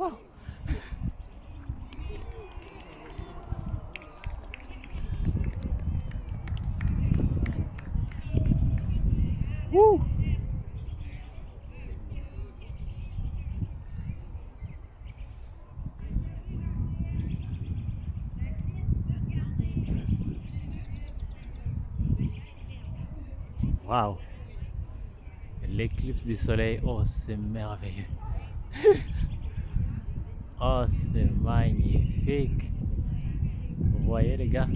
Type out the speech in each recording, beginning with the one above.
Wow. Woo. Wow. L'éclipse du soleil, oh c'est merveilleux. Oh c'est magnifique. Vous voyez les gars,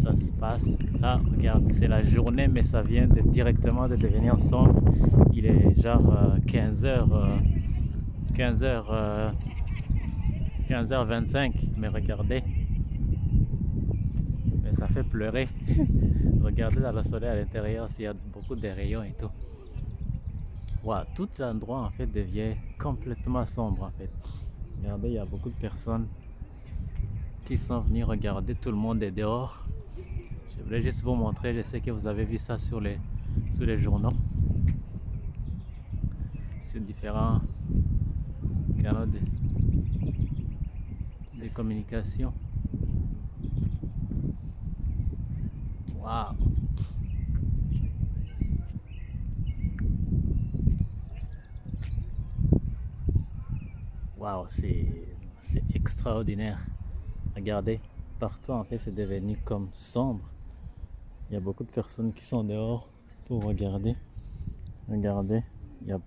ça se passe là, regarde, c'est la journée mais ça vient directement de devenir sombre. Il est genre 15h, 15h, 15h25, mais regardez, mais ça fait pleurer. Regardez dans le soleil à l'intérieur s'il y a beaucoup de rayons et tout. Wow, tout l'endroit en fait devient complètement sombre en fait. Regardez, il y a beaucoup de personnes qui sont venues regarder, tout le monde est dehors. Je voulais juste vous montrer, je sais que vous avez vu ça sur les journaux, sur différents canaux de communication. Waouh! Waouh, c'est extraordinaire. Regardez, partout en fait c'est devenu comme sombre. Il y a beaucoup de personnes qui sont dehors pour regarder. Regardez, il y a,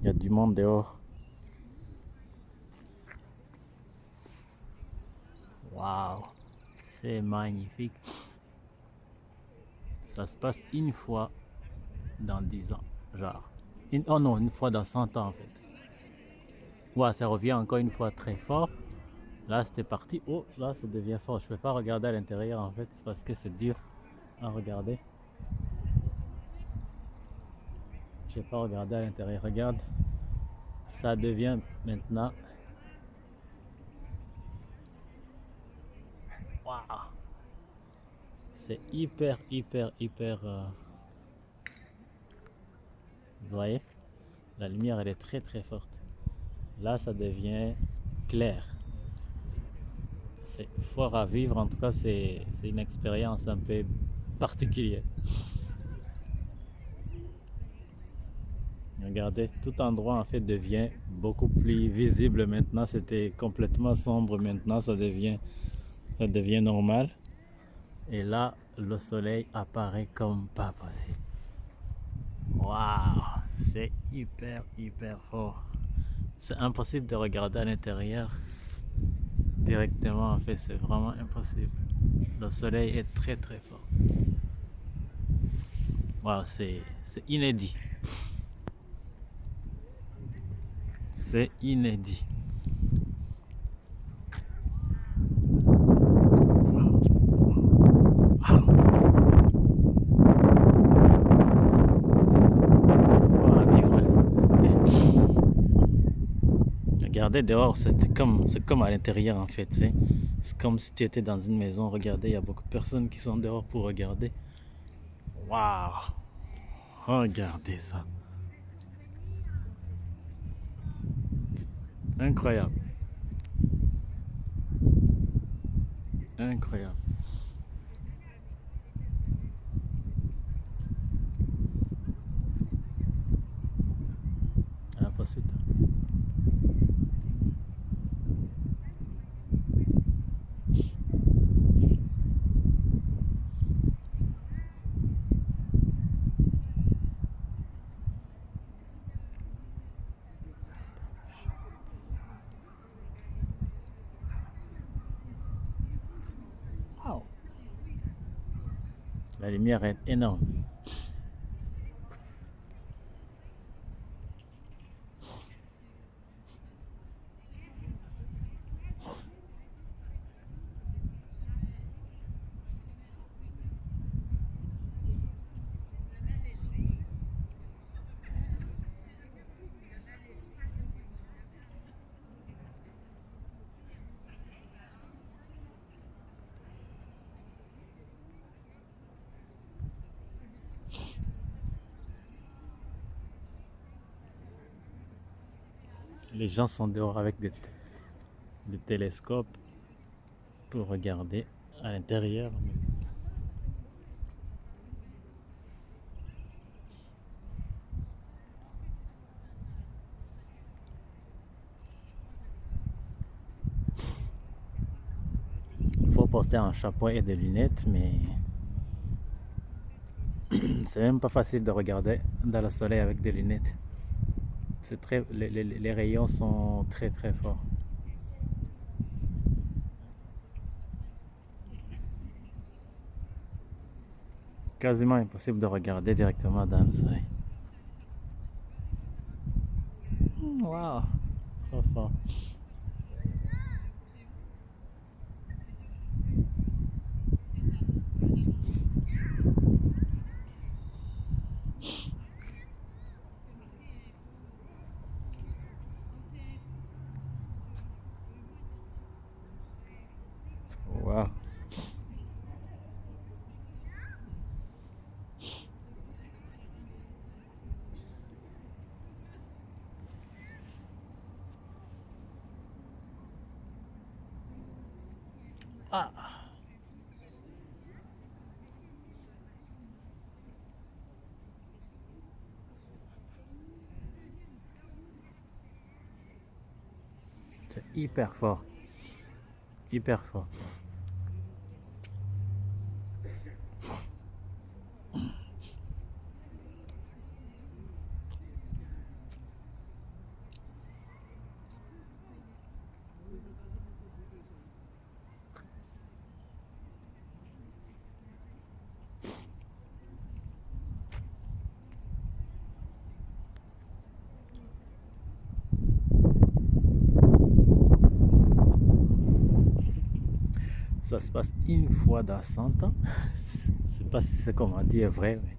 il y a du monde dehors. Waouh, c'est magnifique. Ça se passe une fois dans 10 ans, genre. Oh non, une fois dans 100 ans en fait. Ouais, ça revient encore une fois très fort. Là, c'était parti. Oh, là, ça devient fort. Je peux pas regarder à l'intérieur en fait, c'est parce que c'est dur à regarder. Je vais pas regarder à l'intérieur. Regarde, ça devient maintenant. Waouh, c'est hyper, hyper, hyper. Vous voyez, la lumière elle est très, très forte. Là, ça devient clair. C'est fort à vivre. En tout cas, c'est une expérience un peu particulière. Regardez, tout endroit en fait devient beaucoup plus visible maintenant. C'était complètement sombre. Maintenant, ça devient normal. Et là, le soleil apparaît comme pas possible. Waouh, c'est hyper, hyper fort. C'est impossible de regarder à l'intérieur directement. En fait, c'est vraiment impossible. Le soleil est très, très fort. Waouh, c'est inédit. C'est inédit. C'est fort à vivre. Regardez dehors, c'est comme à l'intérieur en fait. C'est comme si tu étais dans une maison. Regardez, il y a beaucoup de personnes qui sont dehors pour regarder. Waouh! Regardez ça. Incroyable. Incroyable. Impossible. Wow. La lumière est énorme. Les gens sont dehors avec des télescopes pour regarder à l'intérieur. Il faut porter un chapeau et des lunettes, mais c'est même pas facile de regarder dans le soleil avec des lunettes. Les rayons sont très très forts. Quasiment impossible de regarder directement dans le soleil. Waouh, trop fort. Waouh. Ah, c'est hyper fort, hyper fort. Ça se passe une fois dans 100 ans. Je sais pas si ce qu'on m'a dit est vrai, mais